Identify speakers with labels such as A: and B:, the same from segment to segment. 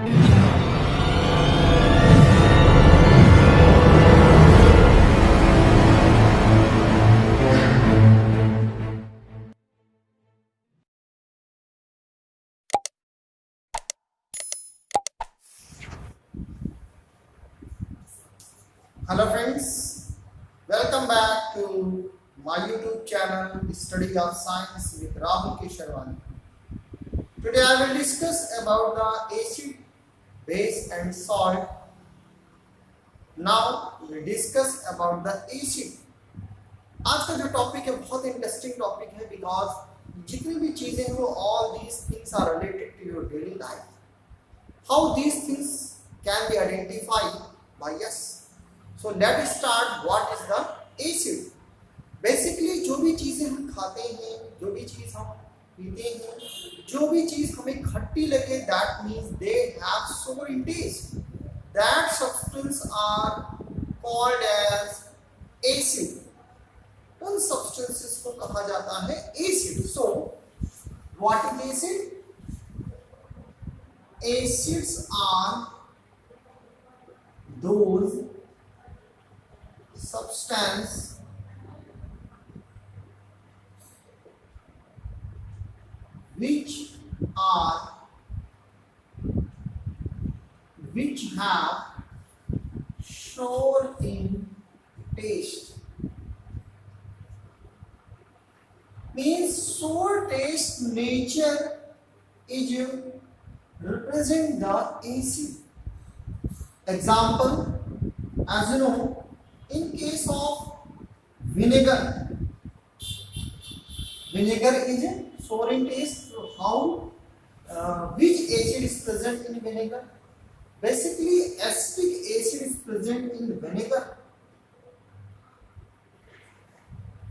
A: Hello friends, welcome back to my YouTube channel Study of Science with Rahul Kesharwani. Today I will discuss about the acid, base and salt. Now we will discuss about the acid. आज का जो topic है बहुत interesting topic है because जितनी भी चीजें हैं वो all these things are related to your daily life. How these things can be identified by us. So let's start. What is the acid? Basically जो भी चीजें हम खाते हैं, जो भी चीज हम पीते हैं, जो भी चीज हमें खट्टी लगे, that means they have sour in taste. That substance are called as acid. उन substances को कहा जाता है acid. So what is acid? Acids are those substance which have sour in taste. Means sour taste nature is represent the acid. Example, as you know, in case of vinegar, vinegar is sour in taste. So how which acid is present in vinegar? Basically acetic acid is present in vinegar.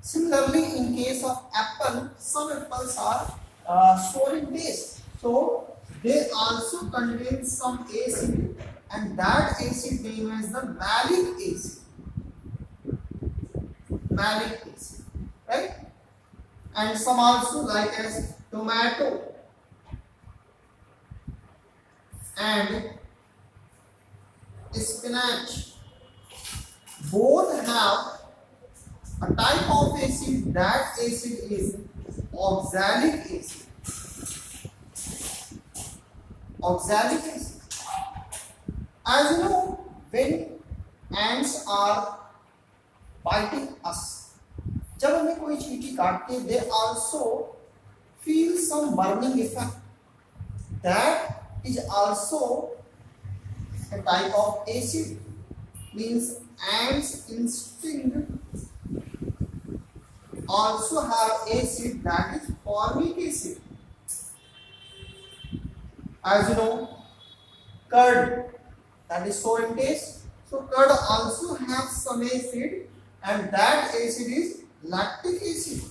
A: Similarly, in case of apple, some apples are sour in taste, so they also contain some acid, and that acid name is the malic acid. Malic acid, right? And some also like as tomato and spinach, both have a type of acid. That acid is oxalic acid. Oxalic acid. As you know, when ants are biting us, जब हमें कोई चींटी काटती है, they also feel some burning effect. That is also a type of acid. Means ants in sting also have acid, that is formic acid. As you know, curd, that is sour in taste. So curd also have some acid, and that acid is lactic acid.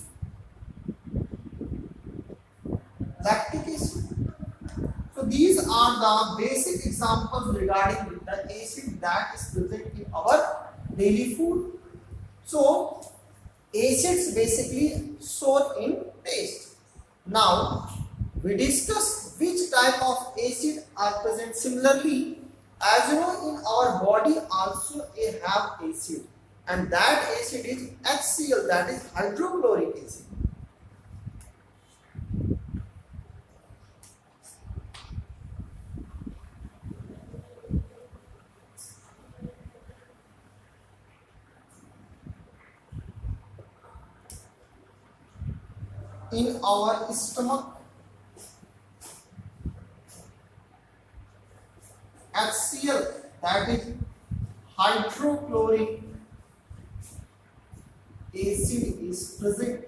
A: Lactic acid. So these are the basic examples regarding the acid that is present in our daily food. So acids basically sour in taste. Now we discuss which type of acid are present. Similarly, as you know, in our body also have acid, and that acid is HCl, that is hydrochloric acid. In our stomach, HCl, that is hydrochloric acid is present,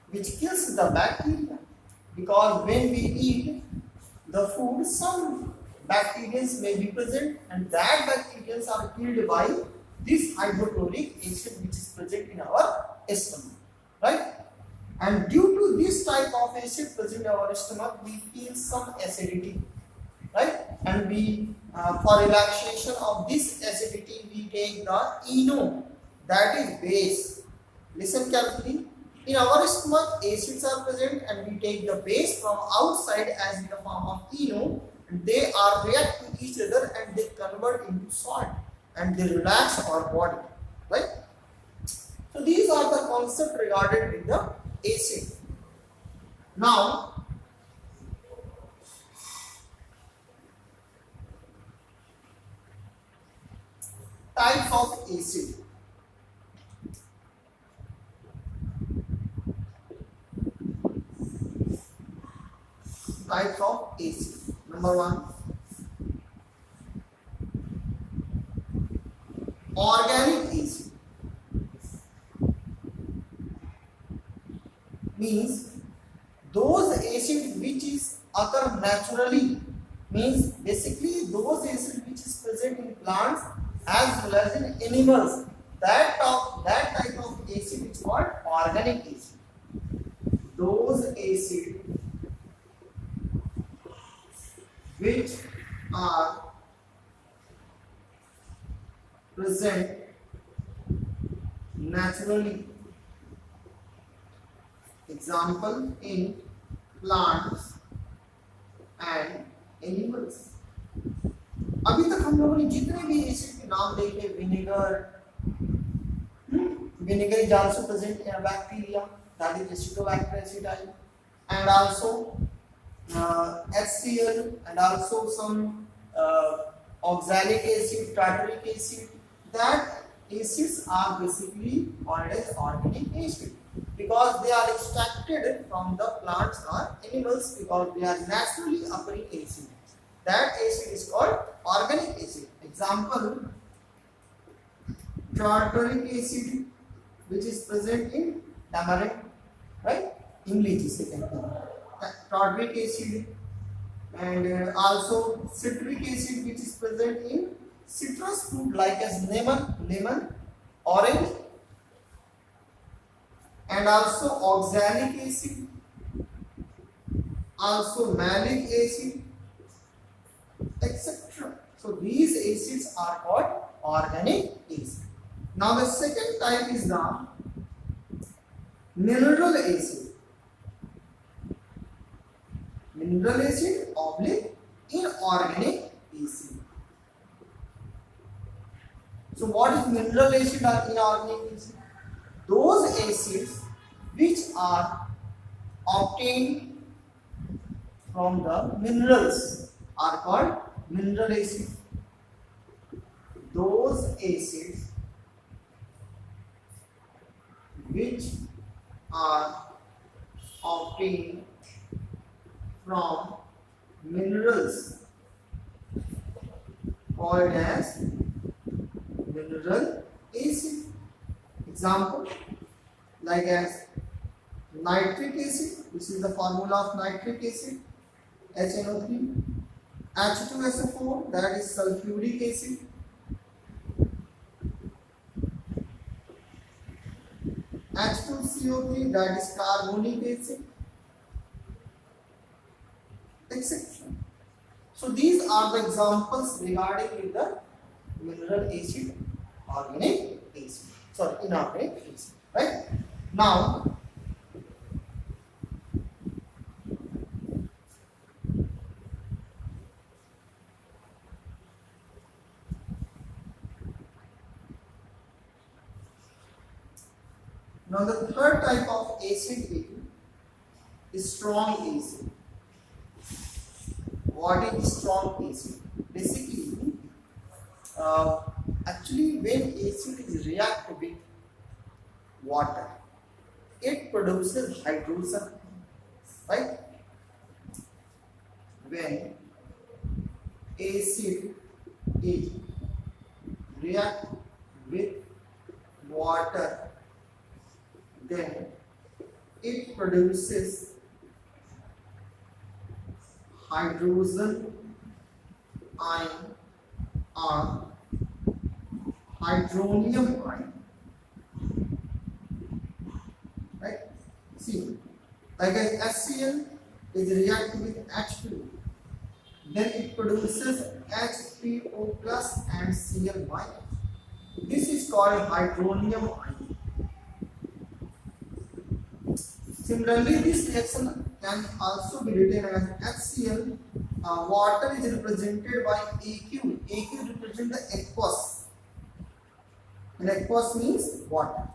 A: which kills the bacteria, because when we eat the food, some bacteria may be present, and that bacteria are killed by this hydrochloric acid which is present in our stomach, right? And due to this type of acid present in our stomach, we feel some acidity, right? And we for relaxation of this acidity, we take the ENO, that is base. Listen carefully. In our stomach, acids are present, and we take the base from outside as in the form of ENO, they are react to each other and they convert into salt and they relax our body, right? So these are the concepts regarded with the acid. Now types of acid. Types of acid. Number one, organic acid. Means those acid which is occur naturally, means basically those acid which is present in plants as well as in animals, that type of acid is called organic acid. Those acid which are present naturally, example in plants and animals. अभी तक हम लोगों ने जितने भी acid के नाम देखे, vinegar is also present in a bacteria, that is Acetobacter aceti, and also HCl, and also some oxalic acid, tartaric acid. That acids are basically called as organic acid because they are extracted from the plants or animals because they are naturally occurring acid. That acid is called organic acid. Example, tartaric acid, which is present in tamarind, right? English is second tartaric acid, and also citric acid, which is present in citrus fruit like as lemon, orange, and also oxalic acid, also malic acid, etc. So these acids are called organic acid. Now the second type is the mineral acid. Mineral acid oblique inorganic acid. So what is mineral acid or inorganic acid? Those acids which are obtained from the minerals are called mineral acid. Those acids which are obtained from minerals called as mineral acid. Example, like as nitric acid, this is the formula of nitric acid, HNO3, H2SO4, that is sulfuric acid, H2CO3, that is carbonic acid, etc. So these are the examples regarding with the mineral acid, organic acid, sorry, inorganic acid, right? Now the third type of acid is strong acid. What is strong acid? Basically, actually when acid is react with water, it produces hydrogen, right? When acid is react with water, then it produces hydrogen ion or hydronium ion, right? See, like HCl is react with H2, then it produces H3O plus and Cl minus. This is called hydronium ion. Similarly, this reaction can also be written as HCl water is represented by AQ. AQ represents the aqueous. And aqueous means water.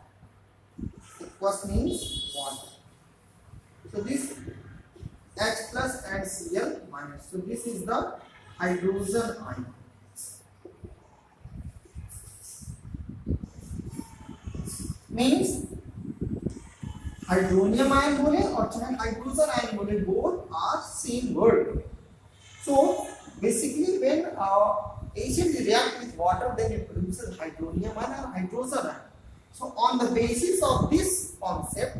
A: Aqueous means water. So this H plus and Cl minus. So this is the hydrogen ion. Means hydronium ion बोले और चाहे hydrogen ion बोले, both are same word. So basically when acid react with water, then it produces hydronium ion or hydrogen ion. So on the basis of this concept,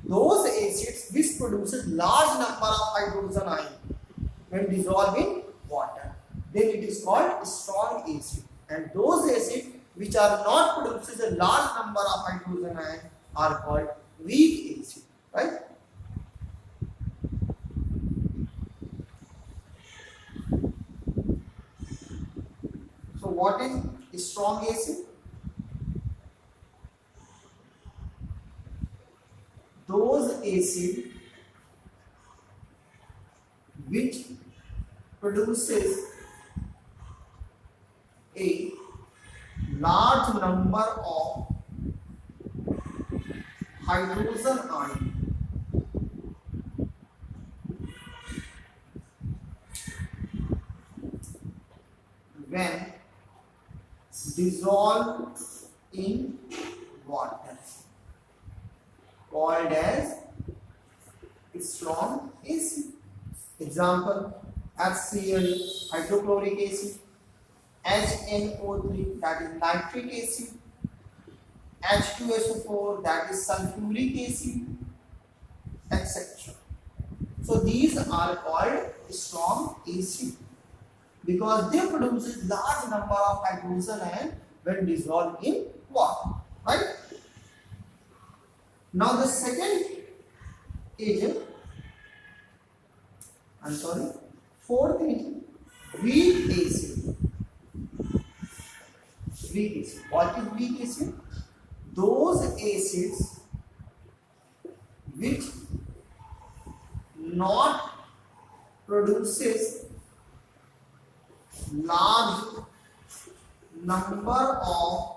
A: those acids which produces large number of hydrogen ion when dissolved in water, then it is called strong acid. And those acids which are not produces a large number of hydrogen ion are called weak acid, right? So what is strong acid? Those acid which produces a large number of hydrogen ion when dissolved in water, called as strong acid. Example: HCl, hydrochloric acid; HNO3, that is nitric acid; H2SO4, that is sulfuric acid, etc. So these are called strong acid because they produce large number of hydrogen ion when dissolved in water, right? Now the second agent, fourth agent, weak acid. Weak acid. What is weak acid? Those acids which not produces large number of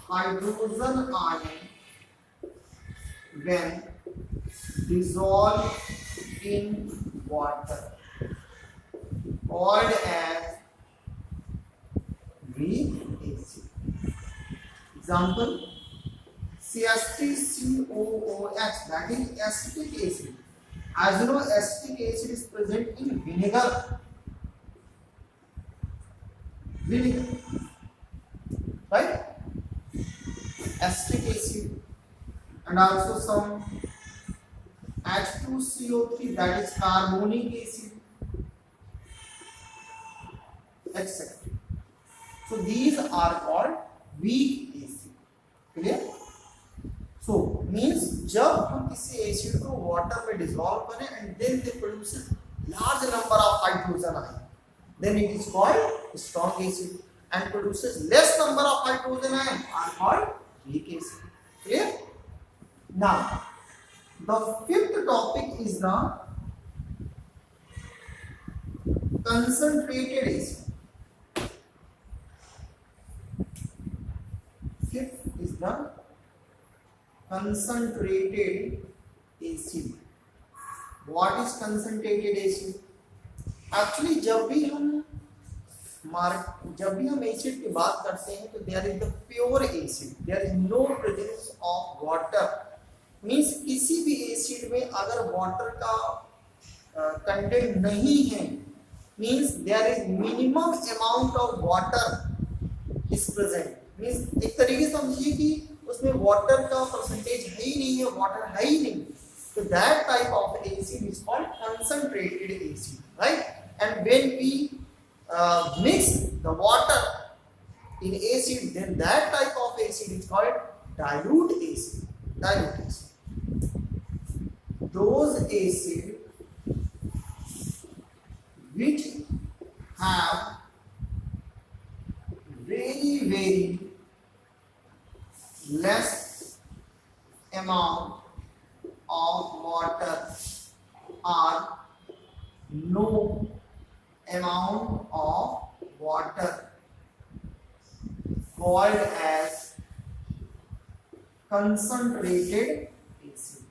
A: hydrogen ion when dissolved in water, called as weak acid. Example: CH3COOH, that is acetic acid. As you know, acetic acid is present in vinegar. Right? Acetic acid, and also some H2CO3, that is carbonic acid, etc. So these are called weak acid. Clear? So means जब हम किसी acid को water में dissolve करें and then they produce large number of hydrogen ion, then it is called strong acid, and produces less number of hydrogen ion are called weak acid. Clear? Now the fifth topic is the concentrated acid. Fifth is the concentrated acid. What is concentrated acid? Actually जब भी हम acid की बात करते हैं तो there is the pure acid, there is no presence of water. Means किसी भी एसिड में अगर वाटर का कंटेंट नहीं है, means there is minimum amount of water is present. Means एक तरीके से समझिए कि उसमें वाटर का परसेंटेज है ही नहीं है, वाटर है ही नहीं. So that type of acid is called concentrated acid, right? And when we mix the water in acid, then that type of acid is called dilute acid. Dilute acid. Those acids which have very less amount of water are no amount of water called as concentrated acid.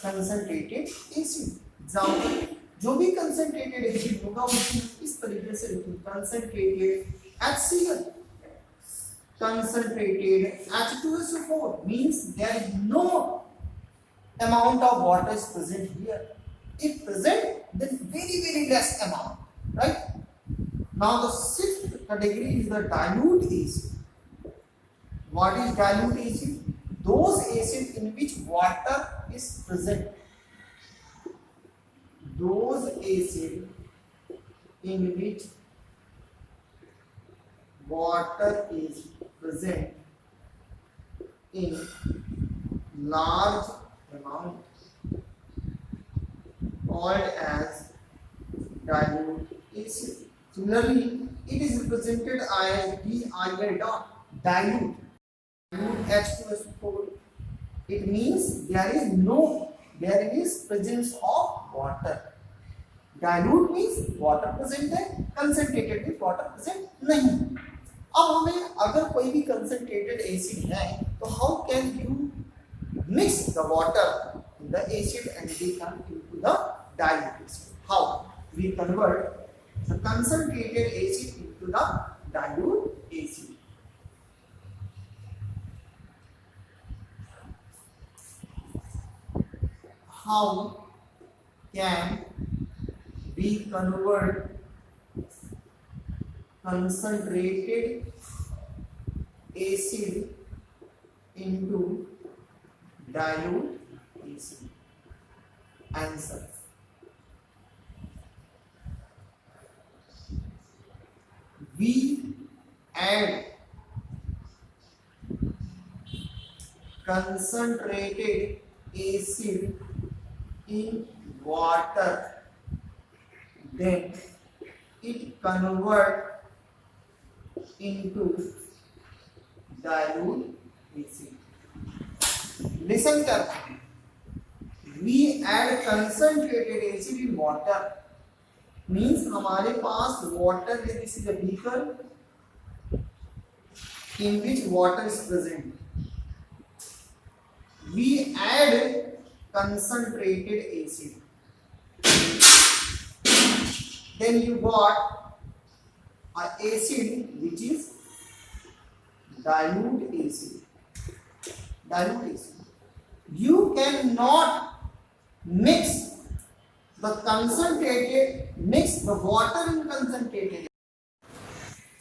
A: Concentrated acid. Example, जो भी concentrated acid होगा उसको इस तरीके से लिखिए, concentrated HCl, concentrated H2SO4 means there is no amount of water is present here. If present, then very less amount, right? Now the sixth category is the dilute acid. What is dilute acid? Those acids in which water is present. Those acids in which water is present in large amount called as dilute acid. Similarly, it is represented as DIL dot, dilute. Dilute H2SO4. It means there is presence of water. Dilute means water present है, concentrated means water present नहीं. अब हमें अगर कोई भी concentrated acid है, तो how can you mix the water in the acid and become into the dilute acid? How? We convert the concentrated acid into the dilute acid. How can we convert concentrated acid into dilute acid? Answer. We add concentrated acid in water, then it convert into dilute acid. Listen carefully. We add concentrated acid in water means हमारे पास water, this is a beaker in which water is present. We add concentrated acid. Then you got an acid which is dilute acid. Dilute acid. You cannot mix the water in concentrated.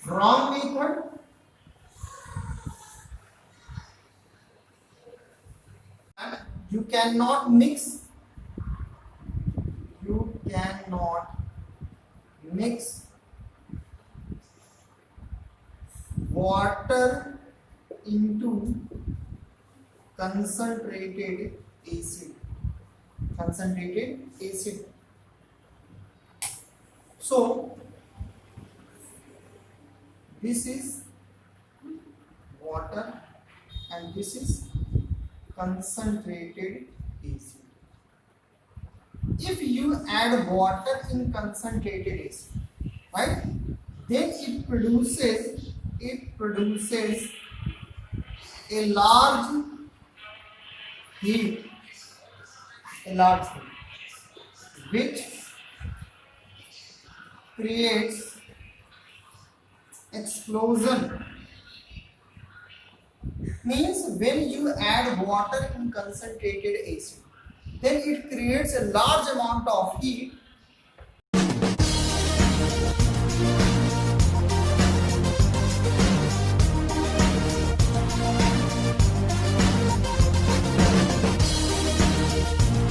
A: Wrong method. You cannot mix water into concentrated acid. So this is water and this is concentrated acid. If you add water in concentrated acid, right, then it produces a large heat, which creates explosion. Means when you add water in concentrated acid, then it creates a large amount of heat